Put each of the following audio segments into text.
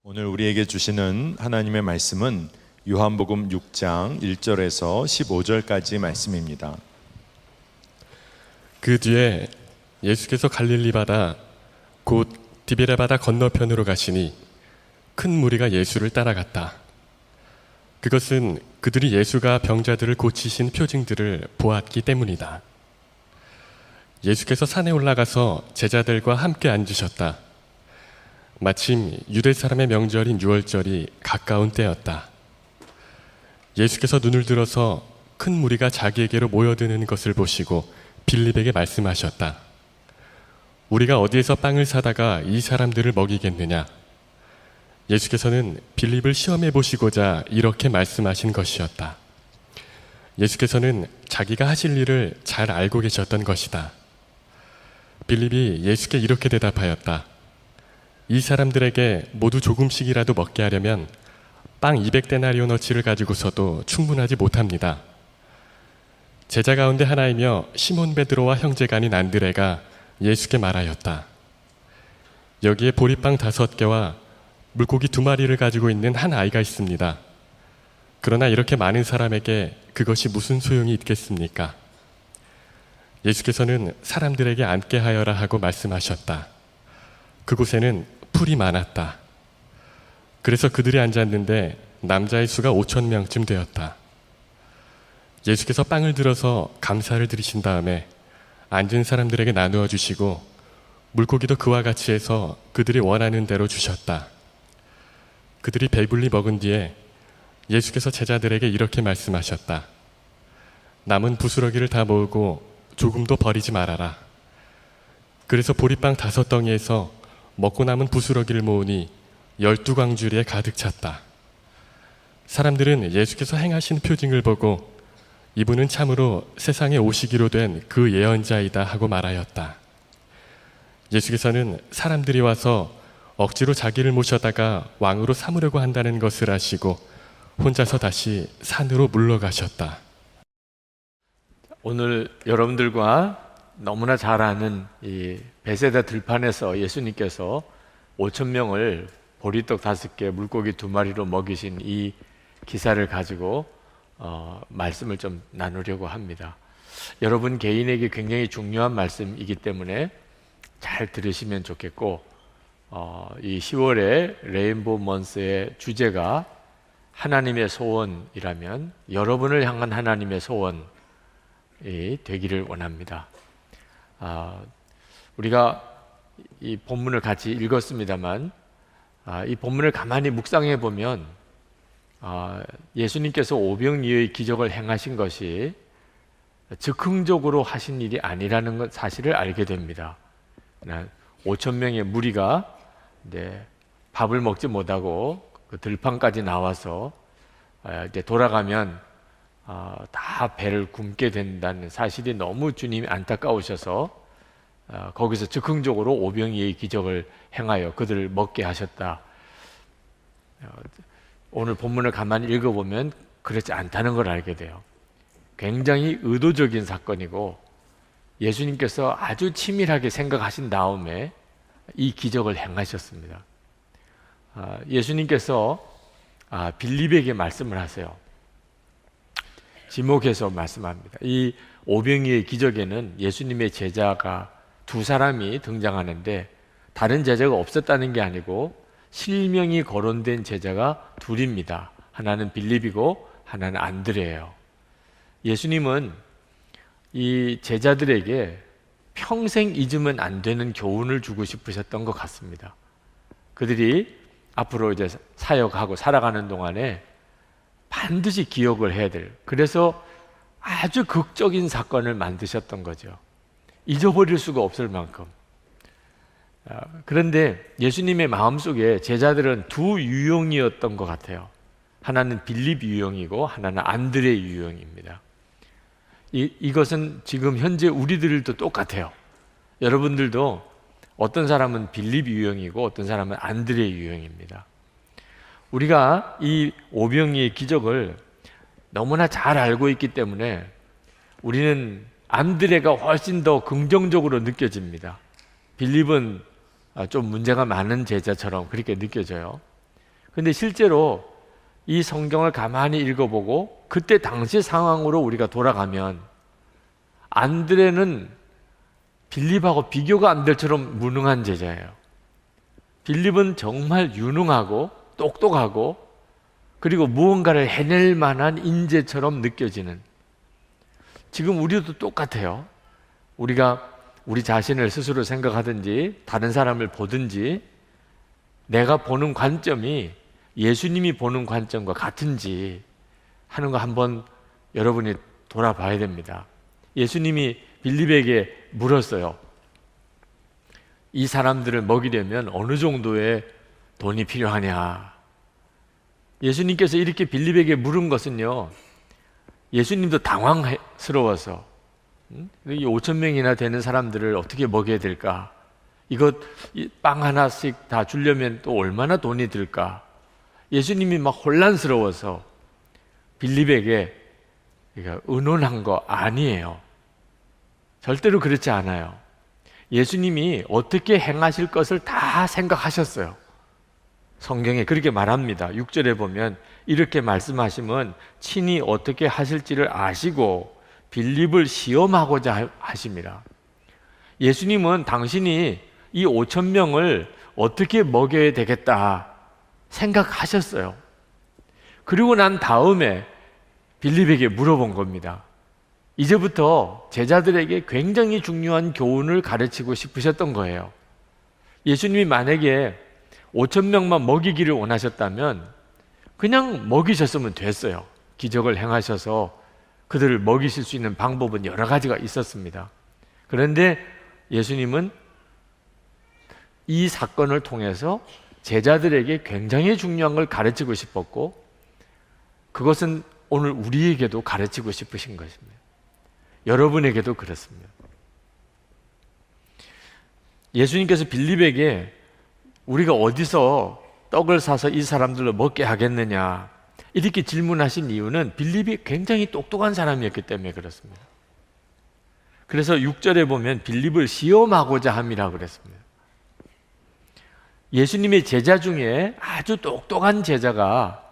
오늘 우리에게 주시는 하나님의 말씀은 요한복음 6장 1절에서 15절까지 말씀입니다. 그 뒤에 예수께서 갈릴리 바다 곧 디베레 바다 건너편으로 가시니 큰 무리가 예수를 따라갔다. 그것은 그들이 예수가 병자들을 고치신 표징들을 보았기 때문이다. 예수께서 산에 올라가서 제자들과 함께 앉으셨다. 마침 유대 사람의 명절인 유월절이 가까운 때였다. 예수께서 눈을 들어서 큰 무리가 자기에게로 모여드는 것을 보시고 빌립에게 말씀하셨다. 우리가 어디에서 빵을 사다가 이 사람들을 먹이겠느냐? 예수께서는 빌립을 시험해 보시고자 이렇게 말씀하신 것이었다. 예수께서는 자기가 하실 일을 잘 알고 계셨던 것이다. 빌립이 예수께 이렇게 대답하였다. 이 사람들에게 모두 조금씩이라도 먹게 하려면 빵 200데나리오너치를 가지고서도 충분하지 못합니다. 제자 가운데 하나이며 시몬 베드로와 형제가 아닌 안드레가 예수께 말하였다. 여기에 보리빵 5개와 물고기 2마리를 가지고 있는 한 아이가 있습니다. 그러나 이렇게 많은 사람에게 그것이 무슨 소용이 있겠습니까? 예수께서는 사람들에게 앉게 하여라 하고 말씀하셨다. 그곳에는 풀이 많았다. 그래서 그들이 앉았는데 남자의 수가 5,000명쯤 되었다. 예수께서 빵을 들어서 감사를 드리신 다음에 앉은 사람들에게 나누어 주시고 물고기도 그와 같이 해서 그들이 원하는 대로 주셨다. 그들이 배불리 먹은 뒤에 예수께서 제자들에게 이렇게 말씀하셨다. 남은 부스러기를 다 모으고 조금도 버리지 말아라. 그래서 보리빵 5덩이에서 먹고 남은 부스러기를 모으니 12광주리에 가득 찼다. 사람들은 예수께서 행하신 표징을 보고 이분은 참으로 세상에 오시기로 된 그 예언자이다 하고 말하였다. 예수께서는 사람들이 와서 억지로 자기를 모셔다가 왕으로 삼으려고 한다는 것을 아시고 혼자서 다시 산으로 물러가셨다. 오늘 여러분들과 너무나 잘 아는 이 베세다 들판에서 예수님께서 5,000명을 보리떡 5개, 물고기 2마리로 먹이신 이 기사를 가지고 말씀을 좀 나누려고 합니다. 여러분 개인에게 굉장히 중요한 말씀이기 때문에 잘 들으시면 좋겠고, 이 10월에 레인보우 먼스의 주제가 하나님의 소원이라면 여러분을 향한 하나님의 소원이 되기를 원합니다. 우리가 이 본문을 같이 읽었습니다만 이 본문을 가만히 묵상해 보면 예수님께서 오병이어의 기적을 행하신 것이 즉흥적으로 하신 일이 아니라는 것 사실을 알게 됩니다. 5,000명의 무리가 밥을 먹지 못하고 그 들판까지 나와서 이제 돌아가면 다 배를 굶게 된다는 사실이 너무 주님이 안타까우셔서 거기서 즉흥적으로 오병이어의 기적을 행하여 그들을 먹게 하셨다. 오늘 본문을 가만히 읽어보면 그렇지 않다는 걸 알게 돼요. 굉장히 의도적인 사건이고 예수님께서 아주 치밀하게 생각하신 다음에 이 기적을 행하셨습니다. 예수님께서 빌립에게 말씀을 하세요. 지목해서 말씀합니다. 이 오병이어의 기적에는 예수님의 제자가 2사람이 등장하는데 다른 제자가 없었다는 게 아니고 실명이 거론된 제자가 2입니다. 하나는 빌립이고 하나는 안드레예요. 예수님은 이 제자들에게 평생 잊으면 안 되는 교훈을 주고 싶으셨던 것 같습니다. 그들이 앞으로 이제 사역하고 살아가는 동안에 반드시 기억을 해야 될, 그래서 아주 극적인 사건을 만드셨던 거죠. 잊어버릴 수가 없을 만큼. 그런데 예수님의 마음속에 제자들은 2 유형이었던 것 같아요. 하나는 빌립 유형이고 하나는 안드레 유형입니다. 이것은 지금 현재 우리들도 똑같아요. 여러분들도 어떤 사람은 빌립 유형이고 어떤 사람은 안드레 유형입니다. 우리가 이 오병이의 기적을 너무나 잘 알고 있기 때문에 우리는 안드레가 훨씬 더 긍정적으로 느껴집니다. 빌립은 좀 문제가 많은 제자처럼 그렇게 느껴져요. 근데 실제로 이 성경을 가만히 읽어보고 그때 당시 상황으로 우리가 돌아가면 안드레는 빌립하고 비교가 안 될 처럼 무능한 제자예요. 빌립은 정말 유능하고 똑똑하고 그리고 무언가를 해낼 만한 인재처럼 느껴지는, 지금 우리도 똑같아요. 우리가 우리 자신을 스스로 생각하든지 다른 사람을 보든지 내가 보는 관점이 예수님이 보는 관점과 같은지 하는 거 한번 여러분이 돌아봐야 됩니다. 예수님이 빌립에게 물었어요. 이 사람들을 먹이려면 어느 정도의 돈이 필요하냐? 예수님께서 이렇게 빌립에게 물은 것은요, 예수님도 당황스러워서 이 5천 명이나 되는 사람들을 어떻게 먹여야 될까? 이것 빵 하나씩 다 주려면 또 얼마나 돈이 들까? 예수님이 막 혼란스러워서 빌립에게 의논한 거 아니에요. 절대로 그렇지 않아요. 예수님이 어떻게 행하실 것을 다 생각하셨어요. 성경에 그렇게 말합니다. 6절에 보면 이렇게 말씀하시면 친히 어떻게 하실지를 아시고 빌립을 시험하고자 하십니다. 예수님은 당신이 이 5천 명을 어떻게 먹여야 되겠다 생각하셨어요. 그리고 난 다음에 빌립에게 물어본 겁니다. 이제부터 제자들에게 굉장히 중요한 교훈을 가르치고 싶으셨던 거예요. 예수님이 만약에 5천 명만 먹이기를 원하셨다면 그냥 먹이셨으면 됐어요. 기적을 행하셔서 그들을 먹이실 수 있는 방법은 여러 가지가 있었습니다. 그런데 예수님은 이 사건을 통해서 제자들에게 굉장히 중요한 걸 가르치고 싶었고, 그것은 오늘 우리에게도 가르치고 싶으신 것입니다. 여러분에게도 그렇습니다. 예수님께서 빌립에게 우리가 어디서 떡을 사서 이 사람들로 먹게 하겠느냐 이렇게 질문하신 이유는 빌립이 굉장히 똑똑한 사람이었기 때문에 그렇습니다. 그래서 6절에 보면 빌립을 시험하고자 함이라고 그랬습니다. 예수님의 제자 중에 아주 똑똑한 제자가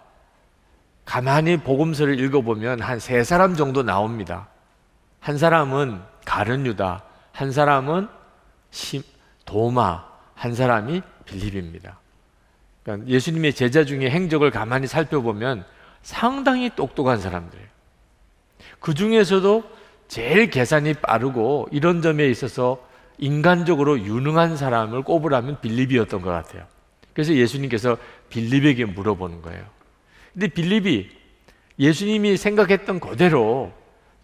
가만히 복음서를 읽어보면 한 3사람 정도 나옵니다. 한 사람은 가룟 유다, 한 사람은 도마, 한 사람이 빌립입니다. 그러니까 예수님의 제자 중에 행적을 가만히 살펴보면 상당히 똑똑한 사람들이에요. 그 중에서도 제일 계산이 빠르고 이런 점에 있어서 인간적으로 유능한 사람을 꼽으라면 빌립이었던 것 같아요. 그래서 예수님께서 빌립에게 물어보는 거예요. 근데 빌립이 예수님이 생각했던 그대로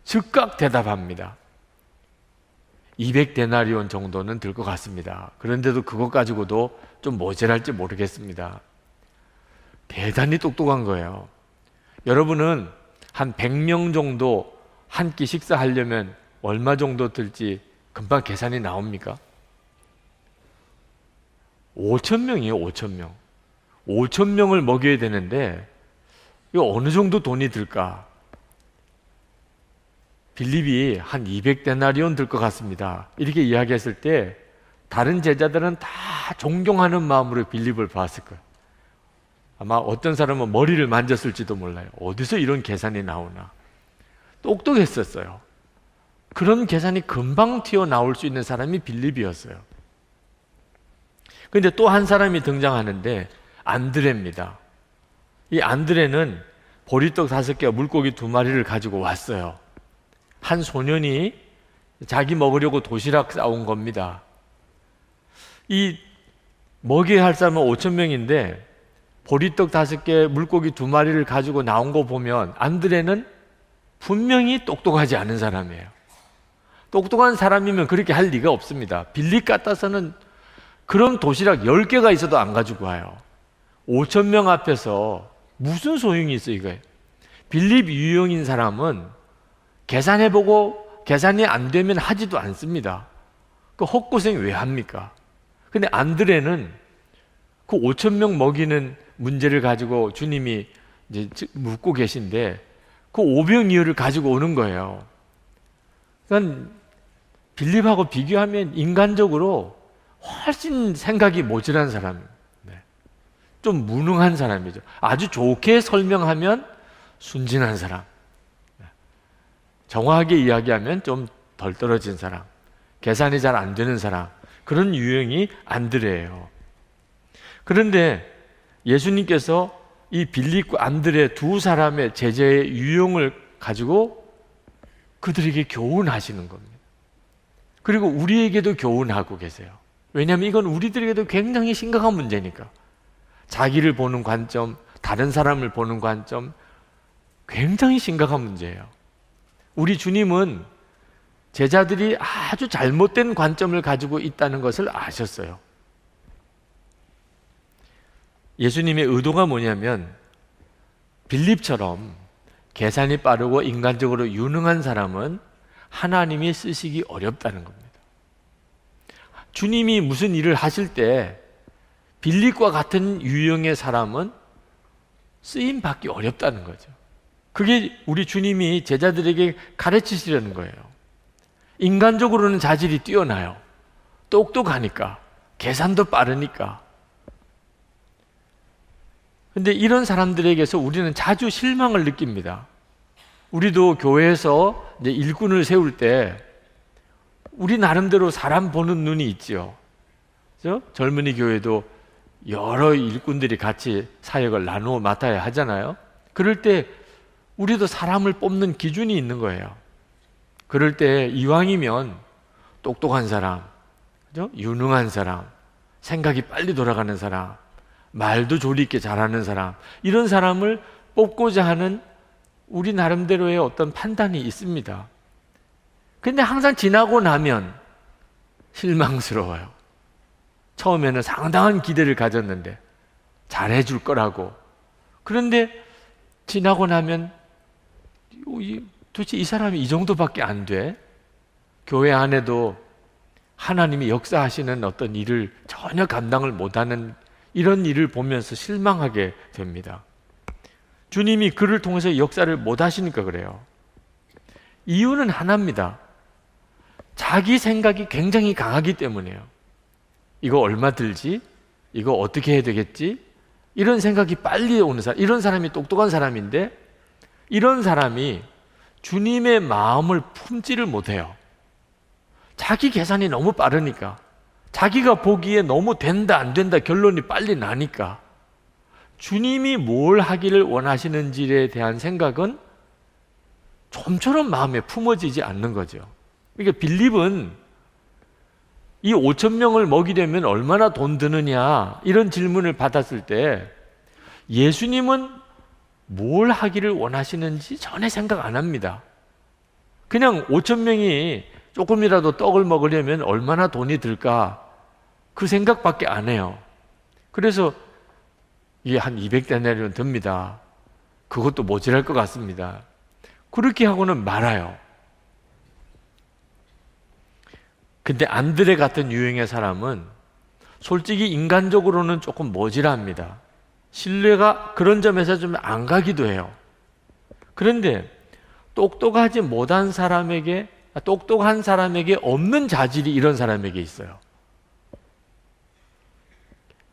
즉각 대답합니다. 200데나리온 정도는 들 것 같습니다. 그런데도 그것 가지고도 좀 모자랄지 모르겠습니다. 대단히 똑똑한 거예요. 여러분은 한 100명 정도 한 끼 식사하려면 얼마 정도 들지 금방 계산이 나옵니까? 5,000명이에요. 5,000명. 5,000명을 먹여야 되는데 이거 어느 정도 돈이 들까? 빌립이 한 200데나리온 들 것 같습니다. 이렇게 이야기했을 때 다른 제자들은 다 존경하는 마음으로 빌립을 봤을 거예요. 아마 어떤 사람은 머리를 만졌을지도 몰라요. 어디서 이런 계산이 나오나. 똑똑했었어요. 그런 계산이 금방 튀어나올 수 있는 사람이 빌립이었어요. 그런데 또 한 사람이 등장하는데 안드레입니다. 이 안드레는 보리떡 5개와 물고기 2마리를 가지고 왔어요. 한 소년이 자기 먹으려고 도시락 싸온 겁니다. 이 먹여야 할 사람은 5,000명인데 보리떡 5개, 물고기 2마리를 가지고 나온 거 보면 안드레는 분명히 똑똑하지 않은 사람이에요. 똑똑한 사람이면 그렇게 할 리가 없습니다. 빌립 같아서는 그런 도시락 10개가 있어도 안 가지고 와요. 5,000명 앞에서 무슨 소용이 있어 이거예요. 빌립 유형인 사람은 계산해보고 계산이 안 되면 하지도 않습니다. 그 헛고생 왜 합니까? 근데 안드레는 그 5,000명 먹이는 문제를 가지고 주님이 이제 묻고 계신데 그 오병이어를 가지고 오는 거예요. 그러니까 빌립하고 비교하면 인간적으로 훨씬 생각이 모자란 사람이에요. 네. 좀 무능한 사람이죠. 아주 좋게 설명하면 순진한 사람, 정확하게 이야기하면 좀 덜 떨어진 사람, 계산이 잘 안 되는 사람, 그런 유형이 안드레예요. 그런데 예수님께서 이 빌립과 안드레 두 사람의 제자의 유형을 가지고 그들에게 교훈하시는 겁니다. 그리고 우리에게도 교훈하고 계세요. 왜냐하면 이건 우리들에게도 굉장히 심각한 문제니까. 자기를 보는 관점, 다른 사람을 보는 관점, 굉장히 심각한 문제예요. 우리 주님은 제자들이 아주 잘못된 관점을 가지고 있다는 것을 아셨어요. 예수님의 의도가 뭐냐면 빌립처럼 계산이 빠르고 인간적으로 유능한 사람은 하나님이 쓰시기 어렵다는 겁니다. 주님이 무슨 일을 하실 때 빌립과 같은 유형의 사람은 쓰임 받기 어렵다는 거죠. 그게 우리 주님이 제자들에게 가르치시려는 거예요. 인간적으로는 자질이 뛰어나요. 똑똑하니까, 계산도 빠르니까. 근데 이런 사람들에게서 우리는 자주 실망을 느낍니다. 우리도 교회에서 이제 일꾼을 세울 때 우리 나름대로 사람 보는 눈이 있지요. 그렇죠? 젊은이 교회도 여러 일꾼들이 같이 사역을 나누어 맡아야 하잖아요. 그럴 때 우리도 사람을 뽑는 기준이 있는 거예요. 그럴 때 이왕이면 똑똑한 사람, 그죠? 유능한 사람, 생각이 빨리 돌아가는 사람, 말도 조리 있게 잘하는 사람, 이런 사람을 뽑고자 하는 우리 나름대로의 어떤 판단이 있습니다. 근데 항상 지나고 나면 실망스러워요. 처음에는 상당한 기대를 가졌는데 잘해줄 거라고. 그런데 지나고 나면 도대체 이 사람이 이 정도밖에 안 돼? 교회 안에도 하나님이 역사하시는 어떤 일을 전혀 감당을 못하는 이런 일을 보면서 실망하게 됩니다. 주님이 그를 통해서 역사를 못 하시니까 그래요. 이유는 하나입니다. 자기 생각이 굉장히 강하기 때문이에요. 이거 얼마 들지? 이거 어떻게 해야 되겠지? 이런 생각이 빨리 오는 사람, 이런 사람이 똑똑한 사람인데 이런 사람이 주님의 마음을 품지를 못해요. 자기 계산이 너무 빠르니까, 자기가 보기에 너무 된다 안 된다 결론이 빨리 나니까 주님이 뭘 하기를 원하시는지에 대한 생각은 좀처럼 마음에 품어지지 않는 거죠. 그러니까 빌립은 이 5천 명을 먹이려면 얼마나 돈 드느냐 이런 질문을 받았을 때 예수님은 뭘 하기를 원하시는지 전혀 생각 안 합니다. 그냥 5천 명이 조금이라도 떡을 먹으려면 얼마나 돈이 들까 그 생각밖에 안 해요. 그래서 이게 한 200데나리온 듭니다. 그것도 모자랄 것 같습니다. 그렇게 하고는 말아요. 근데 안드레 같은 유형의 사람은 솔직히 인간적으로는 조금 모자랍니다. 신뢰가 그런 점에서 좀 안 가기도 해요. 그런데 똑똑하지 못한 사람에게, 똑똑한 사람에게 없는 자질이 이런 사람에게 있어요.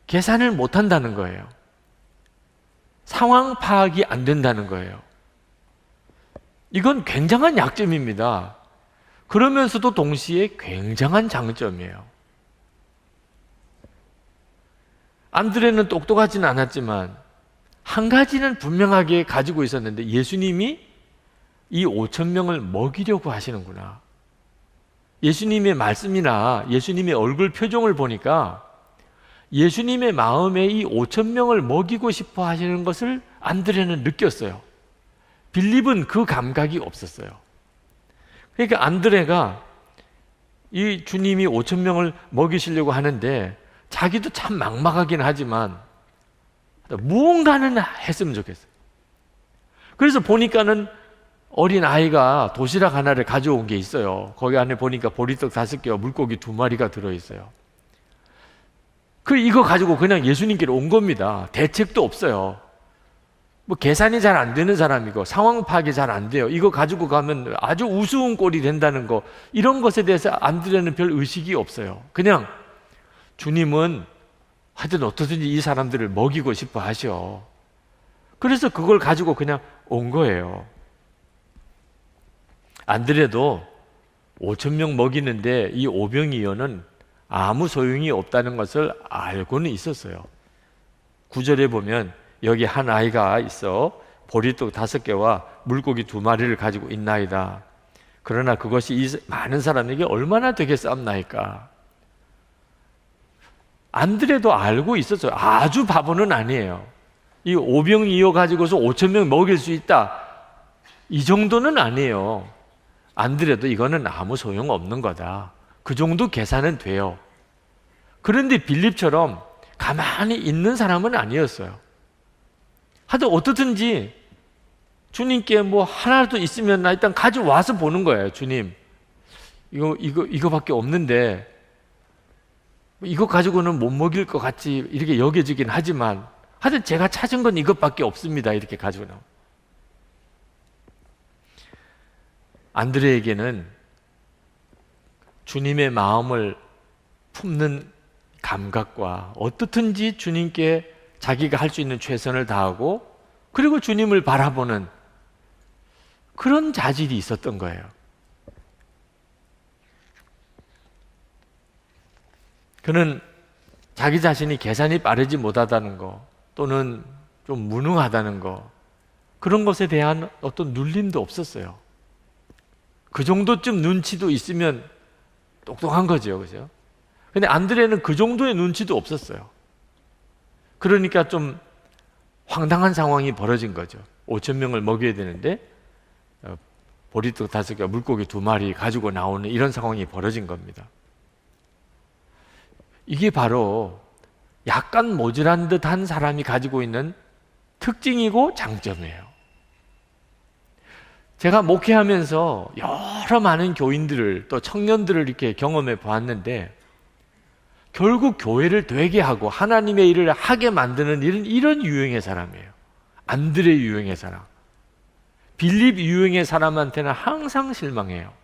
계산을 못한다는 거예요. 상황 파악이 안 된다는 거예요. 이건 굉장한 약점입니다. 그러면서도 동시에 굉장한 장점이에요. 안드레는 똑똑하지는 않았지만 한 가지는 분명하게 가지고 있었는데 예수님이 이 5천 명을 먹이려고 하시는구나. 예수님의 말씀이나 예수님의 얼굴 표정을 보니까 예수님의 마음에 이 5천 명을 먹이고 싶어 하시는 것을 안드레는 느꼈어요. 빌립은 그 감각이 없었어요. 그러니까 안드레가 이 주님이 5천 명을 먹이시려고 하는데 자기도 참 막막하긴 하지만 무언가는 했으면 좋겠어요. 그래서 보니까는 어린 아이가 도시락 하나를 가져온 게 있어요. 거기 안에 보니까 보리떡 5개와 물고기 2마리가 들어있어요. 이거 가지고 그냥 예수님께로 온 겁니다. 대책도 없어요. 뭐 계산이 잘 안 되는 사람이고 상황 파악이 잘 안 돼요. 이거 가지고 가면 아주 우스운 꼴이 된다는 거, 이런 것에 대해서 안드레는 별 의식이 없어요. 그냥 주님은 하여튼 어떻든지 이 사람들을 먹이고 싶어 하셔. 그래서 그걸 가지고 그냥 온 거예요. 안드레도 5,000명 먹이는데 이 오병이어는 아무 소용이 없다는 것을 알고는 있었어요. 9절에 보면 여기 한 아이가 있어 보리떡 5개와 물고기 2마리를 가지고 있나이다. 그러나 그것이 이 많은 사람에게 얼마나 되겠사옵나이까. 안드레도 알고 있었어요. 아주 바보는 아니에요. 이 오병이어 가지고서 5,000명 먹일 수 있다, 이 정도는 아니에요. 안드레도 이거는 아무 소용없는 거다, 그 정도 계산은 돼요. 그런데 빌립처럼 가만히 있는 사람은 아니었어요. 하여튼 어떻든지 주님께 뭐 하나도 있으면 나 일단 가져와서 보는 거예요. 주님, 이거밖에 없는데 이거 가지고는 못 먹일 것 같이 이렇게 여겨지긴 하지만 하여튼 제가 찾은 건 이것밖에 없습니다. 이렇게 가지고 나옵니다. 안드레에게는 주님의 마음을 품는 감각과 어떻든지 주님께 자기가 할 수 있는 최선을 다하고 그리고 주님을 바라보는 그런 자질이 있었던 거예요. 그는 자기 자신이 계산이 빠르지 못하다는 거 또는 좀 무능하다는 거, 그런 것에 대한 어떤 눌림도 없었어요. 그 정도쯤 눈치도 있으면 똑똑한 거죠, 그죠? 근데 안드레는 그 정도의 눈치도 없었어요. 그러니까 좀 황당한 상황이 벌어진 거죠. 5,000명을 먹여야 되는데 보리떡 5개, 물고기 2마리 가지고 나오는 이런 상황이 벌어진 겁니다. 이게 바로 약간 모자란 듯한 사람이 가지고 있는 특징이고 장점이에요. 제가 목회하면서 여러 많은 교인들을 또 청년들을 이렇게 경험해 보았는데 결국 교회를 되게 하고 하나님의 일을 하게 만드는 일은 이런 유형의 사람이에요. 안드레 유형의 사람, 빌립 유형의 사람한테는 항상 실망해요.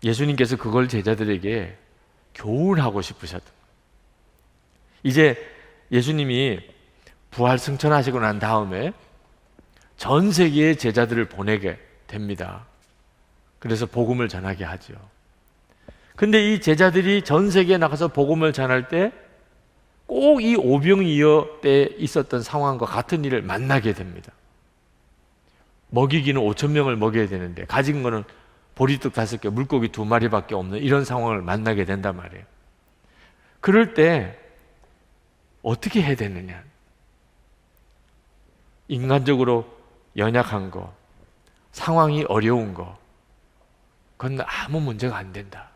예수님께서 그걸 제자들에게 교훈하고 싶으셨던 거예요. 이제 예수님이 부활 승천하시고 난 다음에 전 세계의 제자들을 보내게 됩니다. 그래서 복음을 전하게 하죠. 근데 이 제자들이 전 세계에 나가서 복음을 전할 때 꼭 이 오병이어 때 있었던 상황과 같은 일을 만나게 됩니다. 먹이기는 5,000명을 먹여야 되는데 가진 거는 보리떡 5개, 물고기 2마리밖에 없는 이런 상황을 만나게 된단 말이에요. 그럴 때 어떻게 해야 되느냐? 인간적으로 연약한 거, 상황이 어려운 거, 그건 아무 문제가 안 된다.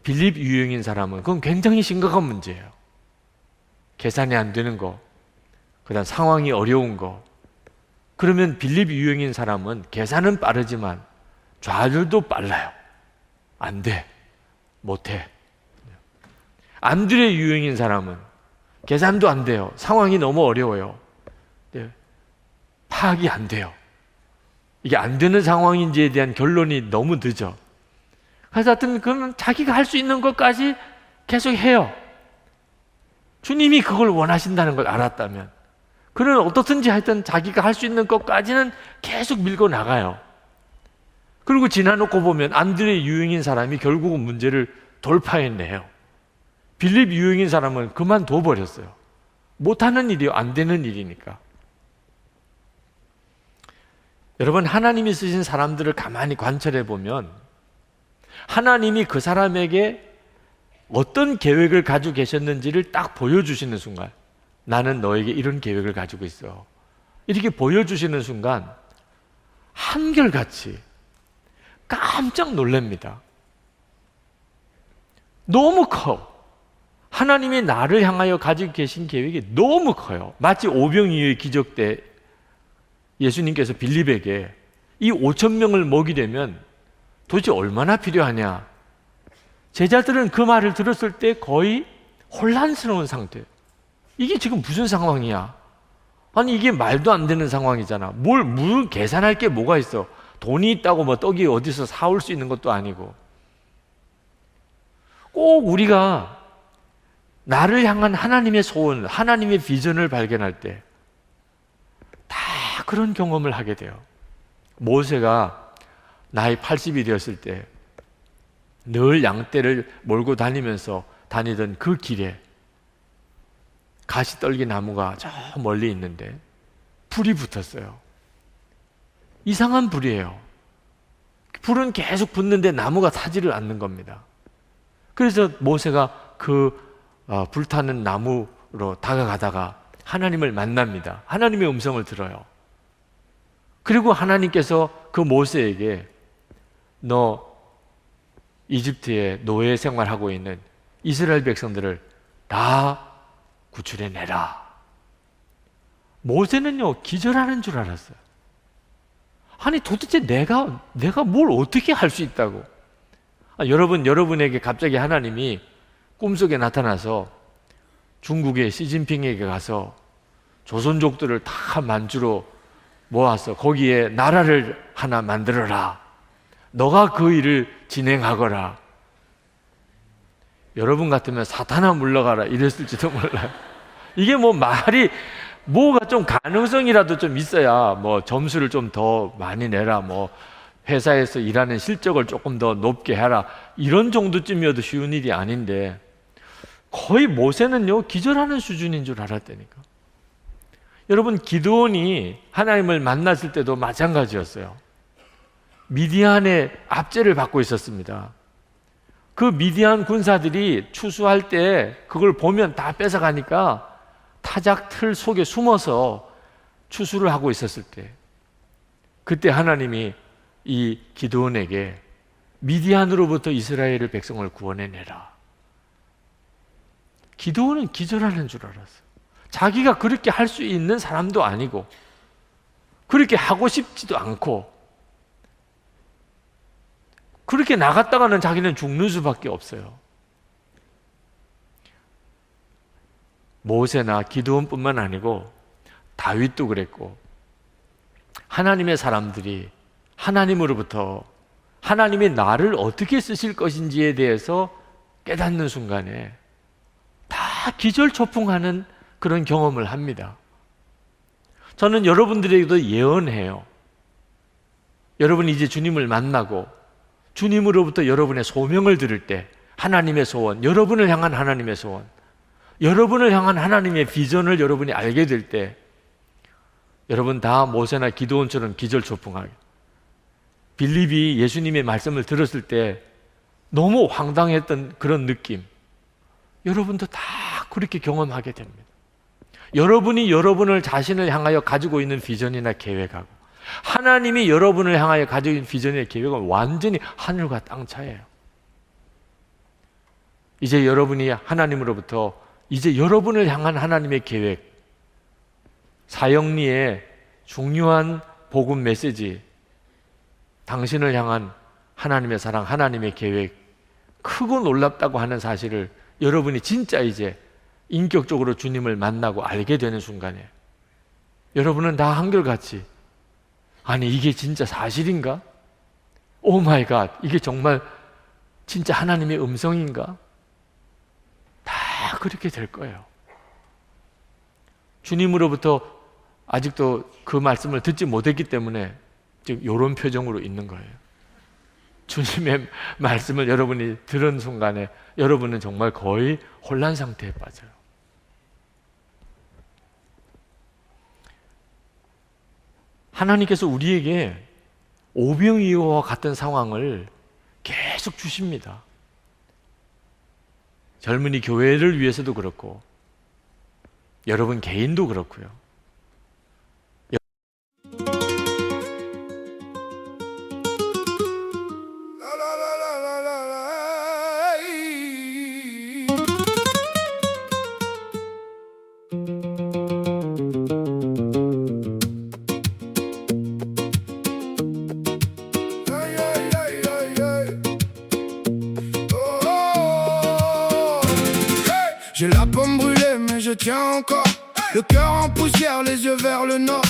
빌립 유형인 사람은 그건 굉장히 심각한 문제예요. 계산이 안 되는 거, 그다음 상황이 어려운 거. 그러면 빌립 유형인 사람은 계산은 빠르지만 좌절도 빨라요. 안 돼, 못 해. 안드레 유형인 사람은 계산도 안 돼요. 상황이 너무 어려워요. 파악이 안 돼요. 이게 안 되는 상황인지에 대한 결론이 너무 늦어. 그래서 하여튼 그러면 자기가 할 수 있는 것까지 계속 해요. 주님이 그걸 원하신다는 걸 알았다면 그는 어떻든지 하여튼 자기가 할 수 있는 것까지는 계속 밀고 나가요. 그리고 지나놓고 보면 안드레 유형인 사람이 결국은 문제를 돌파해내요. 빌립 유형인 사람은 그만둬 버렸어요. 못하는 일이요, 안 되는 일이니까. 여러분, 하나님이 쓰신 사람들을 가만히 관찰해 보면 하나님이 그 사람에게 어떤 계획을 가지고 계셨는지를 딱 보여주시는 순간, 나는 너에게 이런 계획을 가지고 있어, 이렇게 보여주시는 순간 한결같이 깜짝 놀랍니다. 너무 커. 하나님이 나를 향하여 가지고 계신 계획이 너무 커요. 마치 오병이어의 기적 때 예수님께서 빌립에게 이 5,000명을 먹이려면 도대체 얼마나 필요하냐. 제자들은 그 말을 들었을 때 거의 혼란스러운 상태. 이게 지금 무슨 상황이야? 아니 이게 말도 안 되는 상황이잖아. 무슨 계산할 게 뭐가 있어? 돈이 있다고 뭐 떡이 어디서 사올 수 있는 것도 아니고. 꼭 우리가 나를 향한 하나님의 소원, 하나님의 비전을 발견할 때 다 그런 경험을 하게 돼요. 모세가 나이 80이 되었을 때 늘 양떼를 몰고 다니면서 다니던 그 길에 가시떨기 나무가 저 멀리 있는데 불이 붙었어요. 이상한 불이에요. 불은 계속 붙는데 나무가 타지를 않는 겁니다. 그래서 모세가 그 불타는 나무로 다가가다가 하나님을 만납니다. 하나님의 음성을 들어요. 그리고 하나님께서 그 모세에게 너 이집트에 노예 생활하고 있는 이스라엘 백성들을 다 구출해내라. 모세는요, 기절하는 줄 알았어요. 아니 도대체 내가 뭘 어떻게 할 수 있다고. 여러분에게 갑자기 하나님이 꿈속에 나타나서 중국의 시진핑에게 가서 조선족들을 다 만주로 모아서 거기에 나라를 하나 만들어라. 너가 그 일을 진행하거라. 여러분 같으면 사탄아 물러가라 이랬을지도 몰라요. 이게 뭐 말이 뭐가 좀 가능성이라도 좀 있어야 뭐 점수를 좀 더 많이 내라, 뭐 회사에서 일하는 실적을 조금 더 높게 하라, 이런 정도쯤이어도 쉬운 일이 아닌데 거의 모세는요 기절하는 수준인 줄 알았다니까. 여러분, 기드온이 하나님을 만났을 때도 마찬가지였어요. 미디안의 압제를 받고 있었습니다. 그 미디안 군사들이 추수할 때 그걸 보면 다 뺏어가니까 타작 틀 속에 숨어서 추수를 하고 있었을 때, 그때 하나님이 이 기드온에게 미디안으로부터 이스라엘의 백성을 구원해내라. 기드온은 기절하는 줄 알았어요. 자기가 그렇게 할 수 있는 사람도 아니고 그렇게 하고 싶지도 않고 그렇게 나갔다가는 자기는 죽는 수밖에 없어요. 모세나 기드온뿐만 아니고 다윗도 그랬고, 하나님의 사람들이 하나님으로부터 하나님이 나를 어떻게 쓰실 것인지에 대해서 깨닫는 순간에 다 기절초풍하는 그런 경험을 합니다. 저는 여러분들에게도 예언해요. 여러분이 이제 주님을 만나고 주님으로부터 여러분의 소명을 들을 때, 하나님의 소원, 여러분을 향한 하나님의 소원, 여러분을 향한 하나님의 비전을 여러분이 알게 될 때, 여러분 다 모세나 기드온처럼 기절초풍하게, 빌립이 예수님의 말씀을 들었을 때 너무 황당했던 그런 느낌, 여러분도 다 그렇게 경험하게 됩니다. 여러분이 여러분을 자신을 향하여 가지고 있는 비전이나 계획하고 하나님이 여러분을 향하여 가지고 있는 비전이나 계획은 완전히 하늘과 땅 차이예요. 이제 여러분이 하나님으로부터 이제 여러분을 향한 하나님의 계획, 사형리의 중요한 복음 메시지, 당신을 향한 하나님의 사랑, 하나님의 계획, 크고 놀랍다고 하는 사실을 여러분이 진짜 이제 인격적으로 주님을 만나고 알게 되는 순간에 여러분은 다 한결같이, 아니 이게 진짜 사실인가? 오 마이 갓, 이게 정말 진짜 하나님의 음성인가? 다 그렇게 될 거예요. 주님으로부터 아직도 그 말씀을 듣지 못했기 때문에 지금 이런 표정으로 있는 거예요. 주님의 말씀을 여러분이 들은 순간에 여러분은 정말 거의 혼란 상태에 빠져요. 하나님께서 우리에게 오병이어와 같은 상황을 계속 주십니다. 젊은이 교회를 위해서도 그렇고 여러분 개인도 그렇고요. J'ai la pomme brûlée mais je tiens encore. Le cœur en poussière, les yeux vers le nord.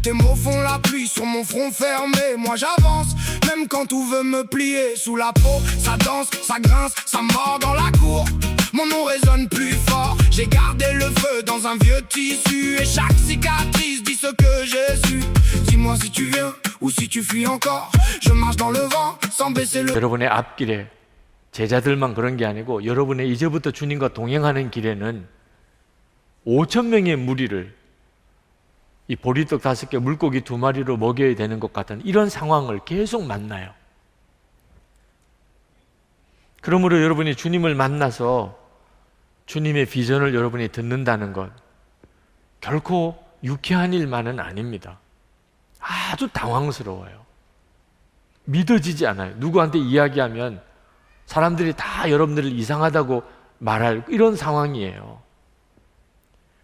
Tes mots font la pluie sur mon front fermé. Moi j'avance, même quand tout veut me plier. Sous la peau, ça danse, ça grince, ça mord dans la cour. Mon nom résonne plus fort. J'ai gardé le feu dans un vieux tissu. Et chaque cicatrice dit ce que j'ai su. Dis-moi si tu viens ou si tu fuis encore. Je marche dans le vent sans baisser le... 여러분의 앞길에 제자들만 그런 게 아니고 여러분의 이제부터 주님과 동행하는 길에는 5천 명의 무리를 이 보리떡 5개, 물고기 2마리로 먹여야 되는 것 같은 이런 상황을 계속 만나요. 그러므로 여러분이 주님을 만나서 주님의 비전을 여러분이 듣는다는 것 결코 유쾌한 일만은 아닙니다. 아주 당황스러워요. 믿어지지 않아요. 누구한테 이야기하면 사람들이 다 여러분들을 이상하다고 말할 이런 상황이에요.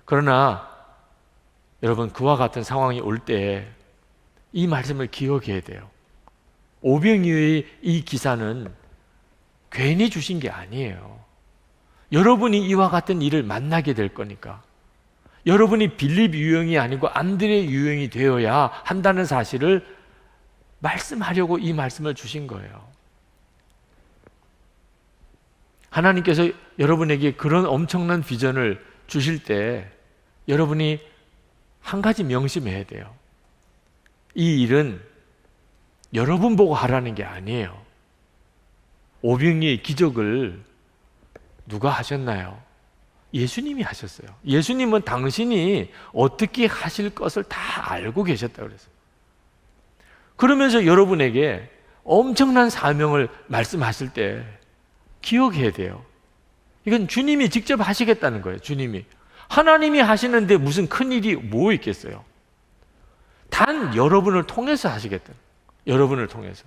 그러나 여러분 그와 같은 상황이 올 때 이 말씀을 기억해야 돼요. 오병이어의 이 기사는 괜히 주신 게 아니에요. 여러분이 이와 같은 일을 만나게 될 거니까 여러분이 빌립 유형이 아니고 안드레 유형이 되어야 한다는 사실을 말씀하려고 이 말씀을 주신 거예요. 하나님께서 여러분에게 그런 엄청난 비전을 주실 때 여러분이 한 가지 명심해야 돼요. 이 일은 여러분 보고 하라는 게 아니에요. 오병이의 기적을 누가 하셨나요? 예수님이 하셨어요. 예수님은 당신이 어떻게 하실 것을 다 알고 계셨다고 그랬어요. 그러면서 여러분에게 엄청난 사명을 말씀하실 때 기억해야 돼요. 이건 주님이 직접 하시겠다는 거예요. 주님이. 하나님이 하시는데 무슨 큰일이 뭐 있겠어요? 단 여러분을 통해서 하시겠다는 거예요. 여러분을 통해서.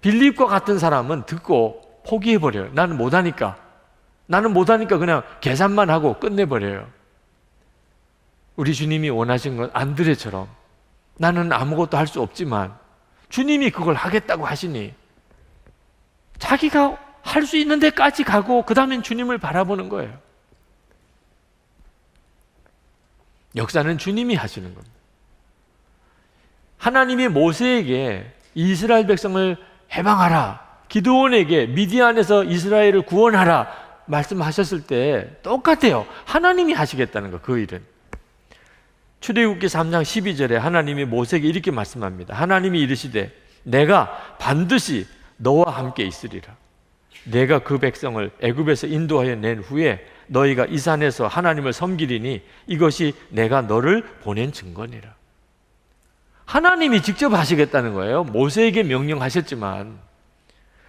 빌립과 같은 사람은 듣고 포기해버려요. 나는 못하니까 그냥 계산만 하고 끝내버려요. 우리 주님이 원하신 건 안드레처럼 나는 아무것도 할 수 없지만 주님이 그걸 하겠다고 하시니 자기가 할 수 있는 데까지 가고 그 다음엔 주님을 바라보는 거예요. 역사는 주님이 하시는 겁니다. 하나님이 모세에게 이스라엘 백성을 해방하라, 기드온에게 미디안에서 이스라엘을 구원하라 말씀하셨을 때 똑같아요. 하나님이 하시겠다는 거, 그 일은. 출애굽기 3장 12절에 하나님이 모세에게 이렇게 말씀합니다. 하나님이 이르시되 내가 반드시 너와 함께 있으리라. 내가 그 백성을 애굽에서 인도하여 낸 후에 너희가 이 산에서 하나님을 섬기리니 이것이 내가 너를 보낸 증거니라. 하나님이 직접 하시겠다는 거예요. 모세에게 명령하셨지만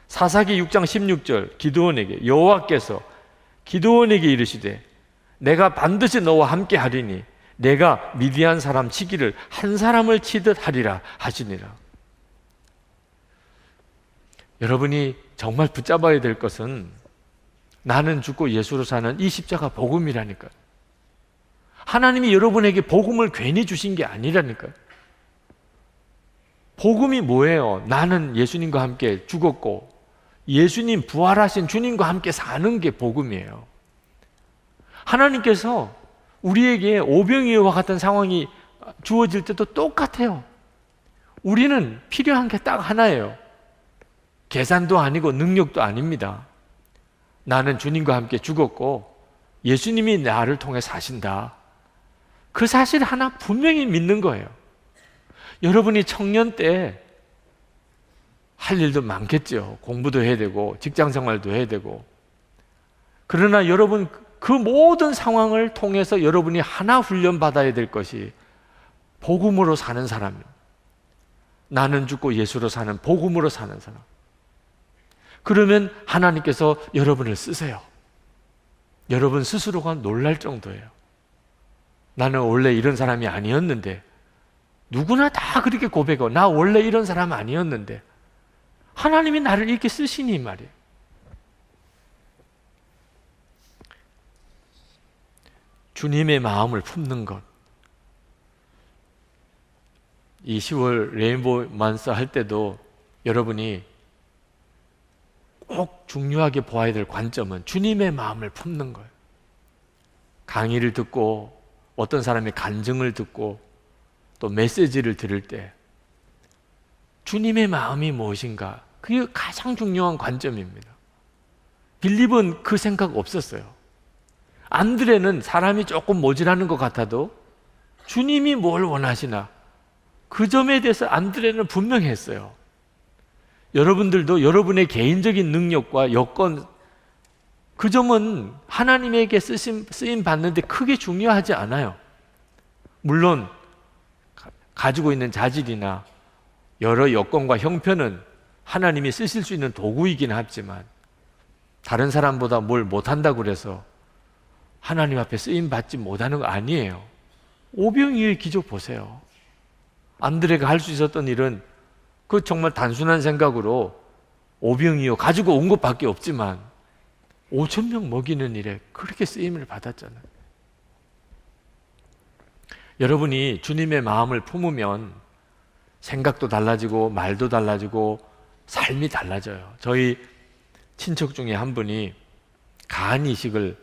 사사기 6장 16절 기드온에게 여호와께서 기드온에게 이르시되 내가 반드시 너와 함께 하리니 내가 미디안 사람 치기를 한 사람을 치듯 하리라 하시니라. 여러분이 정말 붙잡아야 될 것은 나는 죽고 예수로 사는 이 십자가 복음이라니까요. 하나님이 여러분에게 복음을 괜히 주신 게 아니라니까요. 복음이 뭐예요? 나는 예수님과 함께 죽었고 예수님 부활하신 주님과 함께 사는 게 복음이에요. 하나님께서 우리에게 오병이어와 같은 상황이 주어질 때도 똑같아요. 우리는 필요한 게 딱 하나예요. 계산도 아니고 능력도 아닙니다. 나는 주님과 함께 죽었고 예수님이 나를 통해 사신다. 그 사실 하나 분명히 믿는 거예요. 여러분이 청년 때 할 일도 많겠죠. 공부도 해야 되고 직장 생활도 해야 되고. 그러나 여러분 그 모든 상황을 통해서 여러분이 하나 훈련받아야 될 것이 복음으로 사는 사람이에요. 나는 죽고 예수로 사는 복음으로 사는 사람. 그러면 하나님께서 여러분을 쓰세요. 여러분 스스로가 놀랄 정도예요. 나는 원래 이런 사람이 아니었는데, 누구나 다 그렇게 고백하고 나 원래 이런 사람 아니었는데 하나님이 나를 이렇게 쓰시니 말이에요. 주님의 마음을 품는 것. 이 10월 레인보우 만스 할 때도 여러분이 꼭 중요하게 보아야 될 관점은 주님의 마음을 품는 거예요. 강의를 듣고 어떤 사람의 간증을 듣고 또 메시지를 들을 때 주님의 마음이 무엇인가? 그게 가장 중요한 관점입니다. 빌립은 그 생각 없었어요. 안드레는 사람이 조금 모질하는 것 같아도 주님이 뭘 원하시나 그 점에 대해서 안드레는 분명했어요. 여러분들도 여러분의 개인적인 능력과 여건, 그 점은 하나님에게 쓰임 받는데 크게 중요하지 않아요. 물론 가지고 있는 자질이나 여러 여건과 형편은 하나님이 쓰실 수 있는 도구이긴 하지만 다른 사람보다 뭘 못한다고 그래서 하나님 앞에 쓰임 받지 못하는 거 아니에요. 오병이어의 기적 보세요. 안드레가 할 수 있었던 일은 그 정말 단순한 생각으로 오병이어 가지고 온 것밖에 없지만 5,000명 먹이는 일에 그렇게 쓰임을 받았잖아요. 여러분이 주님의 마음을 품으면 생각도 달라지고 말도 달라지고 삶이 달라져요. 저희 친척 중에 한 분이 간 이식을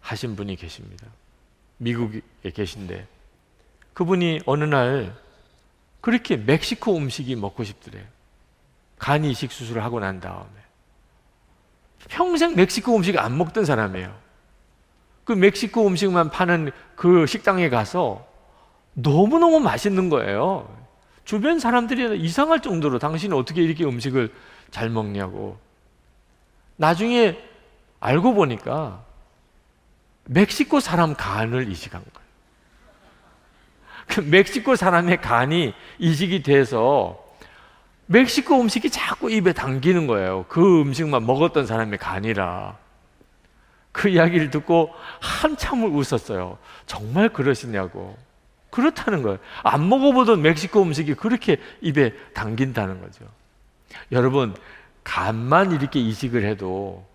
하신 분이 계십니다. 미국에 계신데 그분이 어느 날 그렇게 멕시코 음식이 먹고 싶더래요. 간 이식 수술을 하고 난 다음에 평생 멕시코 음식 안 먹던 사람이에요. 그 멕시코 음식만 파는 그 식당에 가서 너무너무 맛있는 거예요. 주변 사람들이 이상할 정도로 당신은 어떻게 이렇게 음식을 잘 먹냐고. 나중에 알고 보니까 멕시코 사람 간을 이식한 거예요. 그 멕시코 사람의 간이 이식이 돼서 멕시코 음식이 자꾸 입에 당기는 거예요. 그 음식만 먹었던 사람의 간이라. 그 이야기를 듣고 한참을 웃었어요. 정말 그러시냐고. 그렇다는 거예요. 안 먹어보던 멕시코 음식이 그렇게 입에 당긴다는 거죠. 여러분, 간만 이렇게 이식을 해도